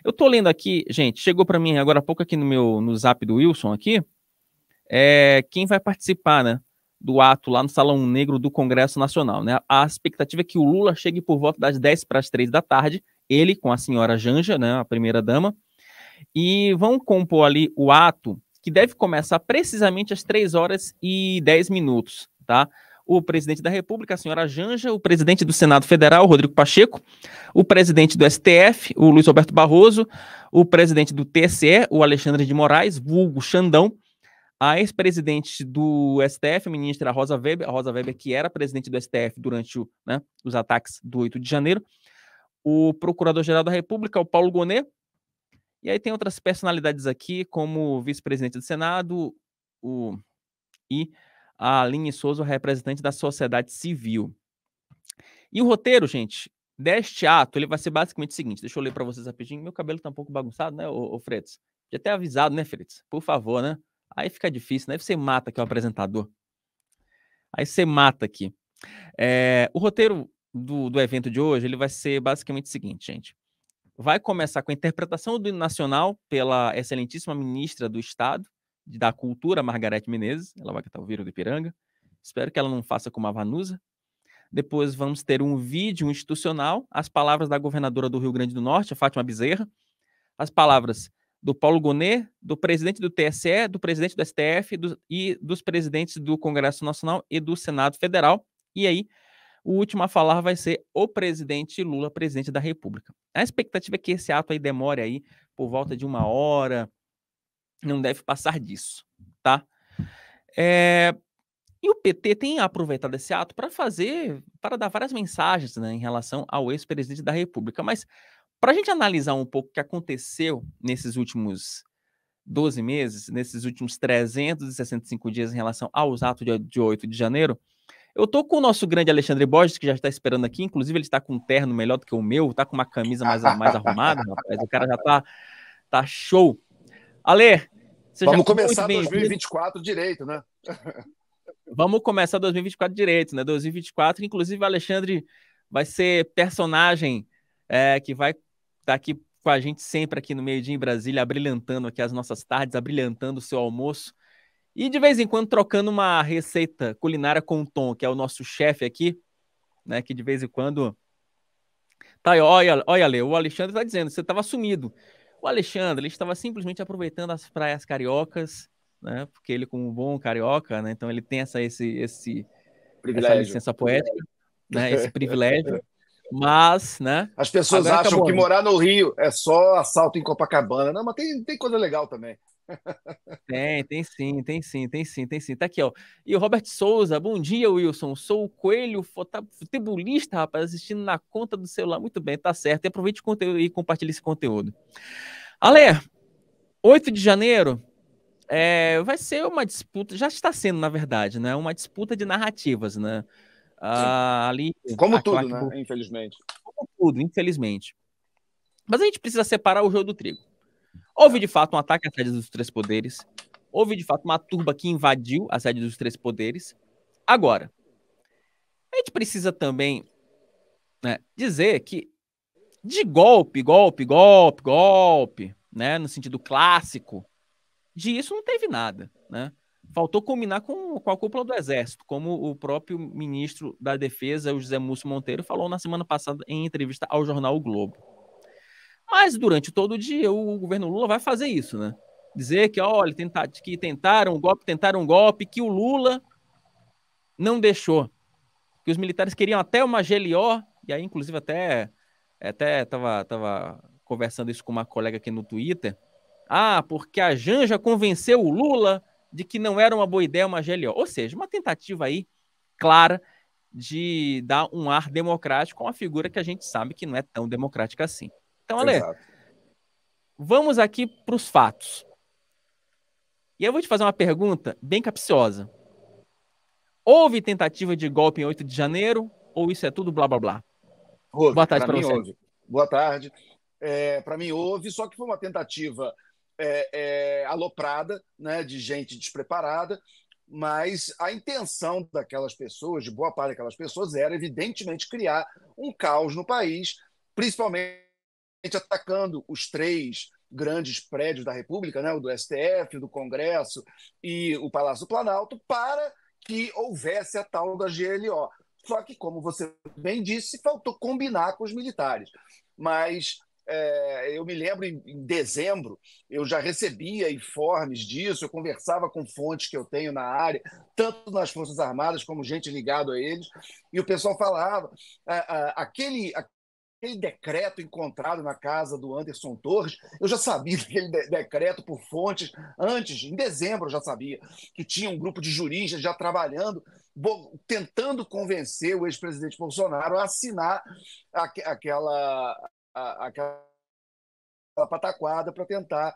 Eu tô lendo aqui, gente, chegou para mim agora há pouco aqui no zap do Wilson aqui, quem vai participar, né, do ato lá no Salão Negro do Congresso Nacional, né? A expectativa é que o Lula chegue por volta das 10 para as 3 da tarde, ele com a senhora Janja, né, a primeira-dama, e vão compor ali o ato, que deve começar precisamente às 3h10, tá? O presidente da República, a senhora Janja, o presidente do Senado Federal, Rodrigo Pacheco, o presidente do STF, o Luiz Roberto Barroso, o presidente do TSE, o Alexandre de Moraes, vulgo Xandão, a ex-presidente do STF, a ministra a Rosa Weber, que era presidente do STF durante os ataques do 8 de janeiro, o procurador-geral da República, o Paulo Gonet, e aí tem outras personalidades aqui, como o vice-presidente do Senado e a Aline Souza, representante da sociedade civil. E o roteiro, gente, deste ato, ele vai ser basicamente o seguinte, deixa eu ler para vocês rapidinho, meu cabelo tá um pouco bagunçado, né, ô Freitas? Já até avisado, né, Freitas? Por favor, né? Aí fica difícil, né? Aí você mata aqui o apresentador. Aí você mata aqui. O roteiro do evento de hoje, ele vai ser basicamente o seguinte, gente. Vai começar com a interpretação do hino nacional pela excelentíssima ministra do Estado, da Cultura, Margarete Menezes. Ela vai cantar o Viro do Ipiranga. Espero que ela não faça como a Vanusa. Depois vamos ter um vídeo institucional, as palavras da governadora do Rio Grande do Norte, a Fátima Bezerra, as palavras do Paulo Gonet, do presidente do TSE, do presidente do STF e dos presidentes do Congresso Nacional e do Senado Federal. E aí, o último a falar vai ser o presidente Lula, presidente da República. A expectativa é que esse ato aí demore aí por volta de 1 hora, não deve passar disso, tá? E o PT tem aproveitado esse ato para dar várias mensagens, né, em relação ao ex-presidente da República. Mas para a gente analisar um pouco o que aconteceu nesses últimos 12 meses, nesses últimos 365 dias em relação aos atos de 8 de janeiro, eu tô com o nosso grande Alexandre Borges, que já está esperando aqui, inclusive ele está com um terno melhor do que o meu, tá com uma camisa mais arrumada, rapaz, o cara já tá show. Ale, seja Vamos muito começar bem-vindo. 2024 direito, né? Vamos começar 2024 direito, né? 2024, inclusive o Alexandre vai ser personagem que vai estar aqui com a gente sempre aqui no Meio Dia em Brasília, abrilhantando aqui as nossas tardes, abrilhantando o seu almoço. E de vez em quando trocando uma receita culinária com o Tom, que é o nosso chefe aqui, né? Que de vez em quando. Tá aí, olha, Lê, o Alexandre tá dizendo, você estava sumido. O Alexandre, ele estava simplesmente aproveitando as praias cariocas, né? Porque ele, como um bom carioca, né? Então ele tem essa Privilégio. licença poética, né? Esse privilégio. Mas, né? As pessoas Agora acham acabou, que né? morar no Rio é só assalto em Copacabana. Não, mas tem coisa legal também. Tem sim, tem sim, tem sim, tem sim. Tá aqui, ó. E o Robert Souza, bom dia, Wilson. Sou o Coelho futebolista, rapaz, assistindo na conta do celular. Muito bem, tá certo. E aproveite o conteúdo e compartilhe esse conteúdo. Ale, 8 de janeiro vai ser uma disputa, já está sendo, na verdade, né? Uma disputa de narrativas, né? Sim. Ali, Como a tudo, claque né? Infelizmente. como tudo, infelizmente. Mas a gente precisa separar o joio do trigo. Houve, de fato, um ataque à sede dos três poderes. Houve, de fato, uma turba que invadiu a sede dos três poderes. Agora, a gente precisa também, né, dizer que de golpe, né, no sentido clássico, disso não teve nada, né? Faltou combinar com a cúpula do Exército, como o próprio ministro da Defesa, o José Múcio Monteiro, falou na semana passada em entrevista ao jornal O Globo. Mas durante todo o dia o governo Lula vai fazer isso, né? Dizer que, olha, que tentaram um golpe, que o Lula não deixou. Que os militares queriam até uma GLO, e aí, inclusive, até tava conversando isso com uma colega aqui no Twitter. Ah, porque a Janja convenceu o Lula de que não era uma boa ideia uma GLO. Ou seja, uma tentativa aí clara de dar um ar democrático a uma figura que a gente sabe que não é tão democrática assim. Então, Ale, Exato. vamos aqui para os fatos. E eu vou te fazer uma pergunta bem capciosa. Houve tentativa de golpe em 8 de janeiro ou isso é tudo blá blá blá? Houve, Boa tarde para para mim você. houve. Boa tarde. Para mim houve, só que foi uma tentativa aloprada, né, de gente despreparada, mas a intenção daquelas pessoas, de boa parte daquelas pessoas, era evidentemente criar um caos no país, principalmente atacando os três grandes prédios da República, né, o do STF, do Congresso e o Palácio do Planalto, para que houvesse a tal da GLO. Só que, como você bem disse, faltou combinar com os militares. Mas eu me lembro, em dezembro, eu já recebia informes disso, eu conversava com fontes que eu tenho na área, tanto nas Forças Armadas como gente ligada a eles, e o pessoal falava, aquele decreto encontrado na casa do Anderson Torres, eu já sabia daquele decreto por fontes antes, em dezembro eu já sabia que tinha um grupo de juristas já trabalhando, tentando convencer o ex-presidente Bolsonaro a assinar aquela pataquada para tentar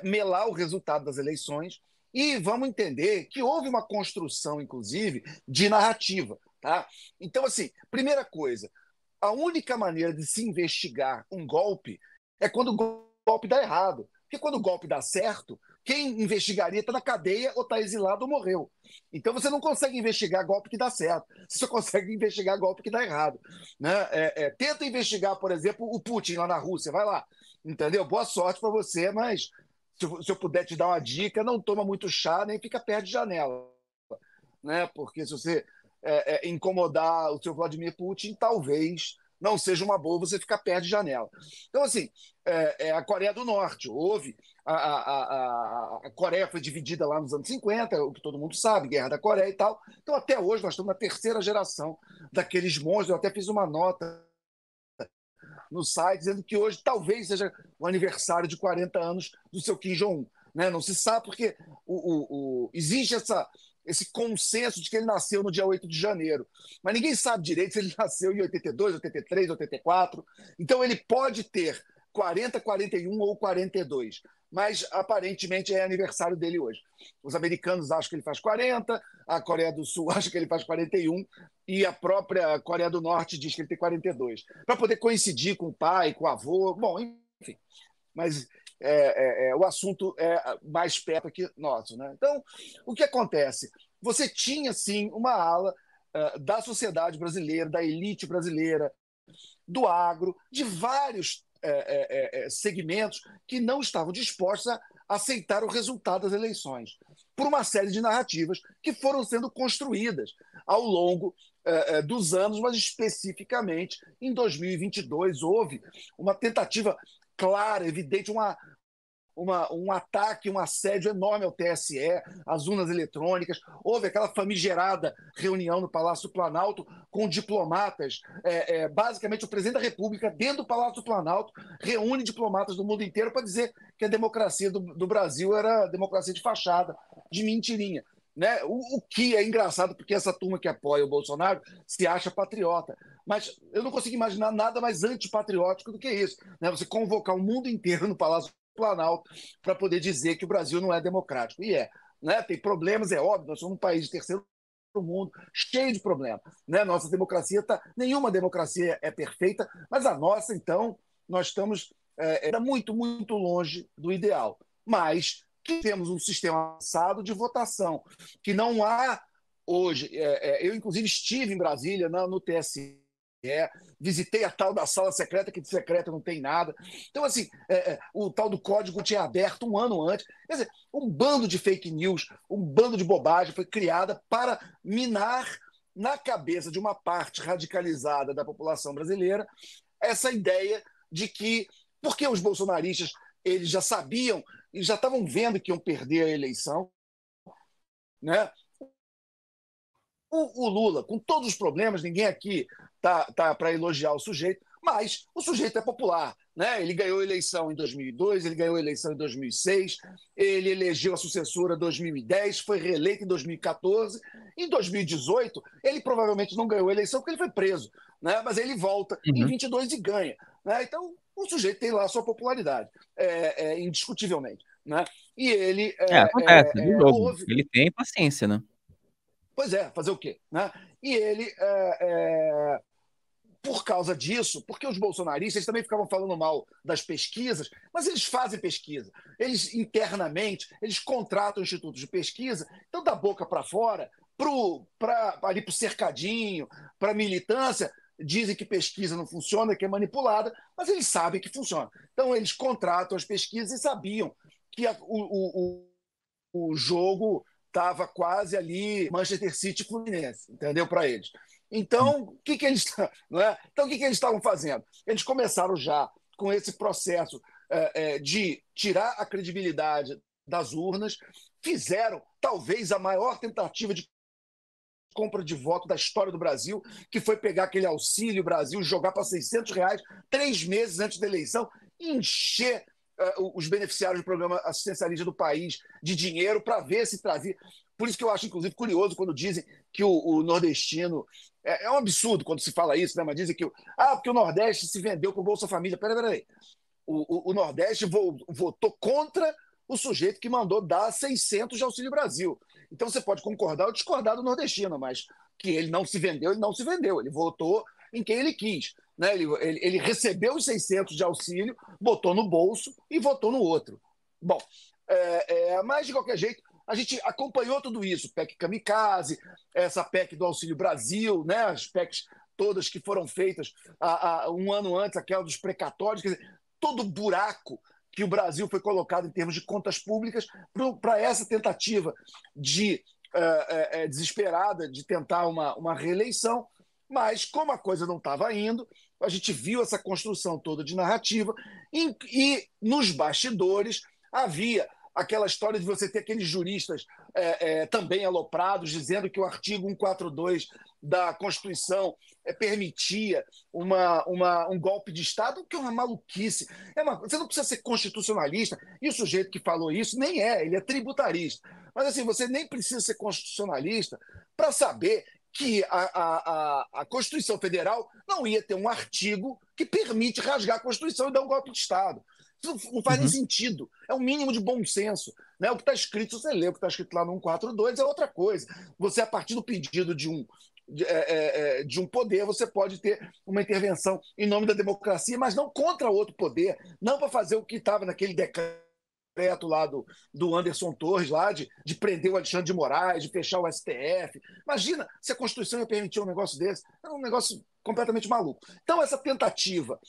melar o resultado das eleições. E vamos entender que houve uma construção, inclusive, de narrativa. Tá? Então, assim, primeira coisa, a única maneira de se investigar um golpe é quando o golpe dá errado. Porque quando o golpe dá certo, quem investigaria está na cadeia ou está exilado ou morreu. Então você não consegue investigar golpe que dá certo. Você só consegue investigar golpe que dá errado. Né? Tenta investigar, por exemplo, o Putin lá na Rússia. Vai lá. Entendeu? Boa sorte para você, mas se eu puder te dar uma dica, não toma muito chá nem fica perto de janela. Né? Porque se você incomodar o seu Vladimir Putin, talvez não seja uma boa você ficar perto de janela. Então, assim, a Coreia do Norte, houve. A Coreia foi dividida lá nos anos 50, o que todo mundo sabe, Guerra da Coreia e tal. Então, até hoje, nós estamos na terceira geração daqueles monstros. Eu até fiz uma nota no site dizendo que hoje talvez seja o aniversário de 40 anos do seu Kim Jong-un. Né? Não se sabe porque existe esse consenso de que ele nasceu no dia 8 de janeiro. Mas ninguém sabe direito se ele nasceu em 82, 83, 84. Então ele pode ter 40, 41 ou 42. Mas aparentemente é aniversário dele hoje. Os americanos acham que ele faz 40, a Coreia do Sul acha que ele faz 41 e a própria Coreia do Norte diz que ele tem 42. Para poder coincidir com o pai, com o avô, bom, enfim. Mas o assunto é mais perto aqui nosso. Né? Então, o que acontece? Você tinha, sim, uma ala da sociedade brasileira, da elite brasileira, do agro, de vários segmentos que não estavam dispostos a aceitar o resultado das eleições, por uma série de narrativas que foram sendo construídas ao longo dos anos, mas especificamente em 2022 houve uma tentativa clara, evidente, um ataque, um assédio enorme ao TSE, às urnas eletrônicas. Houve aquela famigerada reunião no Palácio do Planalto com diplomatas. Basicamente, o presidente da República, dentro do Palácio do Planalto, reúne diplomatas do mundo inteiro para dizer que a democracia do Brasil era democracia de fachada, de mentirinha. Né? O que é engraçado, porque essa turma que apoia o Bolsonaro se acha patriota. Mas eu não consigo imaginar nada mais antipatriótico do que isso. Né? Você convocar o mundo inteiro no Palácio Planalto para poder dizer que o Brasil não é democrático. E né? Tem problemas, é óbvio, nós somos um país de terceiro mundo, cheio de problemas. Né? Nossa democracia nenhuma democracia é perfeita, mas a nossa, então, nós estamos muito, muito longe do ideal. Mas que temos um sistema avançado de votação, que não há hoje. Eu, inclusive, estive em Brasília, no TSE, visitei a tal da sala secreta, que de secreta não tem nada. Então, assim, o tal do código tinha aberto um ano antes. Quer dizer, um bando de fake news, um bando de bobagem foi criada para minar na cabeça de uma parte radicalizada da população brasileira essa ideia de que, porque os bolsonaristas eles já sabiam e já estavam vendo que iam perder a eleição, né? O Lula, com todos os problemas, ninguém aqui tá para elogiar o sujeito, mas o sujeito é popular. Né? Ele ganhou a eleição em 2002, ele ganhou a eleição em 2006, ele elegeu a sucessora em 2010, foi reeleito em 2014. Em 2018, ele provavelmente não ganhou a eleição porque ele foi preso, né? Mas ele volta em 22 e ganha. Né? Então, o sujeito tem lá a sua popularidade, indiscutivelmente. Né? E ele. Acontece, do jogo. Ele tem paciência, né? Pois é, fazer o quê? Né? E ele, por causa disso, porque os bolsonaristas eles também ficavam falando mal das pesquisas, mas eles fazem pesquisa. Eles, internamente, eles contratam institutos de pesquisa, então, da boca para fora, ali para o cercadinho, para a militância, dizem que pesquisa não funciona, que é manipulada, mas eles sabem que funciona. Então, eles contratam as pesquisas e sabiam que o jogo estava quase ali Manchester City e Fluminense, entendeu? Para eles. Então, o que, que eles não é? Então, o que, que eles estavam fazendo? Eles começaram já com esse processo de tirar a credibilidade das urnas, fizeram talvez a maior tentativa de compra de voto da história do Brasil, que foi pegar aquele Auxílio Brasil, jogar para R$ 600 3 meses antes da eleição, encher os beneficiários do programa assistencialista do país de dinheiro para ver se trazia. Por isso que eu acho, inclusive, curioso quando dizem que o nordestino. É um absurdo quando se fala isso, né? Mas dizem que porque o Nordeste se vendeu para o Bolsa Família. Peraí. O Nordeste votou contra o sujeito que mandou dar 600 de Auxílio Brasil. Então você pode concordar ou discordar do nordestino, mas que ele não se vendeu, ele não se vendeu. Ele votou em quem ele quis. Né? Ele recebeu os 600 de auxílio, botou no bolso e votou no outro. Bom, mas de qualquer jeito, a gente acompanhou tudo isso. PEC Kamikaze, essa PEC do Auxílio Brasil, né? As PECs todas que foram feitas um ano antes, aquela dos precatórios, quer dizer, todo buraco que o Brasil foi colocado em termos de contas públicas para essa tentativa desesperada de tentar uma reeleição, mas como a coisa não estava indo, a gente viu essa construção toda de narrativa e nos bastidores havia aquela história de você ter aqueles juristas também aloprados, dizendo que o artigo 142 da Constituição permitia um golpe de Estado, que é uma maluquice. Você não precisa ser constitucionalista, e o sujeito que falou isso nem ele é tributarista. Mas assim, você nem precisa ser constitucionalista para saber que a Constituição Federal não ia ter um artigo que permite rasgar a Constituição e dar um golpe de Estado. Isso não faz nem sentido. É um mínimo de bom senso. Né? O que está escrito, você lê, o que está escrito lá no 142 é outra coisa. Você, a partir do pedido de um poder, você pode ter uma intervenção em nome da democracia, mas não contra outro poder, não para fazer o que estava naquele decreto lá do Anderson Torres, lá de prender o Alexandre de Moraes, de fechar o STF. Imagina se a Constituição ia permitir um negócio desse. É um negócio completamente maluco. Então, essa tentativa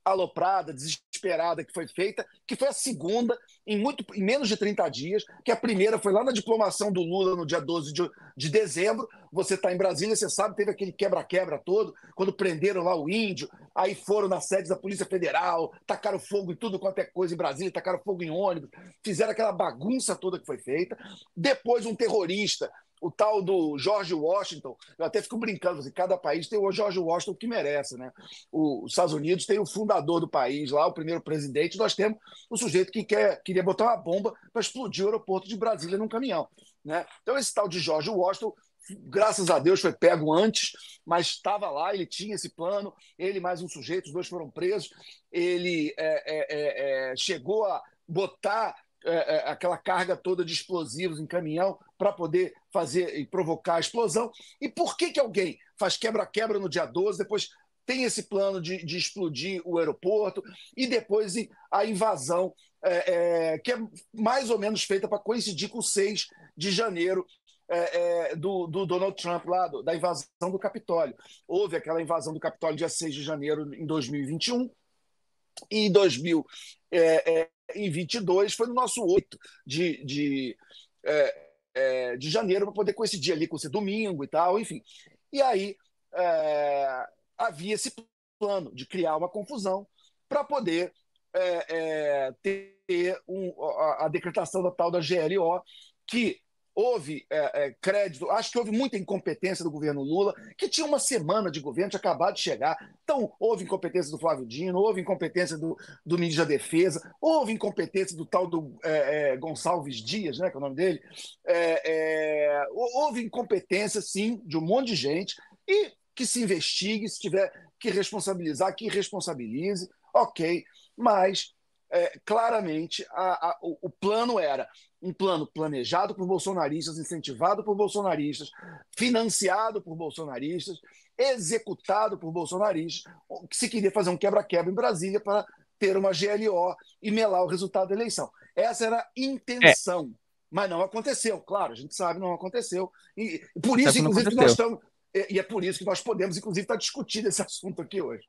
aloprada, desesperada que foi feita, que foi a segunda em menos de 30 dias, que a primeira foi lá na diplomação do Lula no dia 12 de dezembro. Você está em Brasília, você sabe, teve aquele quebra-quebra todo, quando prenderam lá o índio, aí foram na sede da Polícia Federal, tacaram fogo em tudo quanto é coisa em Brasília, tacaram fogo em ônibus, fizeram aquela bagunça toda que foi feita. Depois um terrorista, o tal do George Washington, eu até fico brincando, assim, cada país tem o George Washington que merece, né? Os Estados Unidos tem o fundador do país lá, o primeiro presidente, nós temos o sujeito que queria botar uma bomba para explodir o aeroporto de Brasília num caminhão. Né? Então esse tal de George Washington, graças a Deus foi pego antes, mas estava lá, ele tinha esse plano, ele e mais um sujeito, os dois foram presos, ele chegou a botar aquela carga toda de explosivos em caminhão para poder fazer e provocar a explosão. E por que alguém faz quebra-quebra no dia 12, depois tem esse plano de explodir o aeroporto e depois a invasão, que é mais ou menos feita para coincidir com o 6 de janeiro do Donald Trump, lá da invasão do Capitólio. Houve aquela invasão do Capitólio dia 6 de janeiro em 2021, e em 2022 foi no nosso 8 de janeiro, para poder coincidir ali com esse domingo e tal, enfim. E aí havia esse plano de criar uma confusão para poder ter a decretação da tal da GLO, que houve crédito, acho que houve muita incompetência do governo Lula, que tinha uma semana de governo, tinha acabado de chegar. Então, houve incompetência do Flávio Dino, houve incompetência do ministro da Defesa, houve incompetência do tal do Gonçalves Dias, né, que é o nome dele. Houve incompetência, sim, de um monte de gente, e que se investigue, se tiver que responsabilizar, que responsabilize, ok, mas claramente o plano era um plano planejado por bolsonaristas, incentivado por bolsonaristas, financiado por bolsonaristas, executado por bolsonaristas, que se queria fazer um quebra-quebra em Brasília para ter uma GLO e melar o resultado da eleição. Essa era a intenção, mas não aconteceu, claro, a gente sabe, não aconteceu. E por isso, inclusive, que nós estamos... e é por isso que nós podemos, inclusive, estar discutindo esse assunto aqui hoje.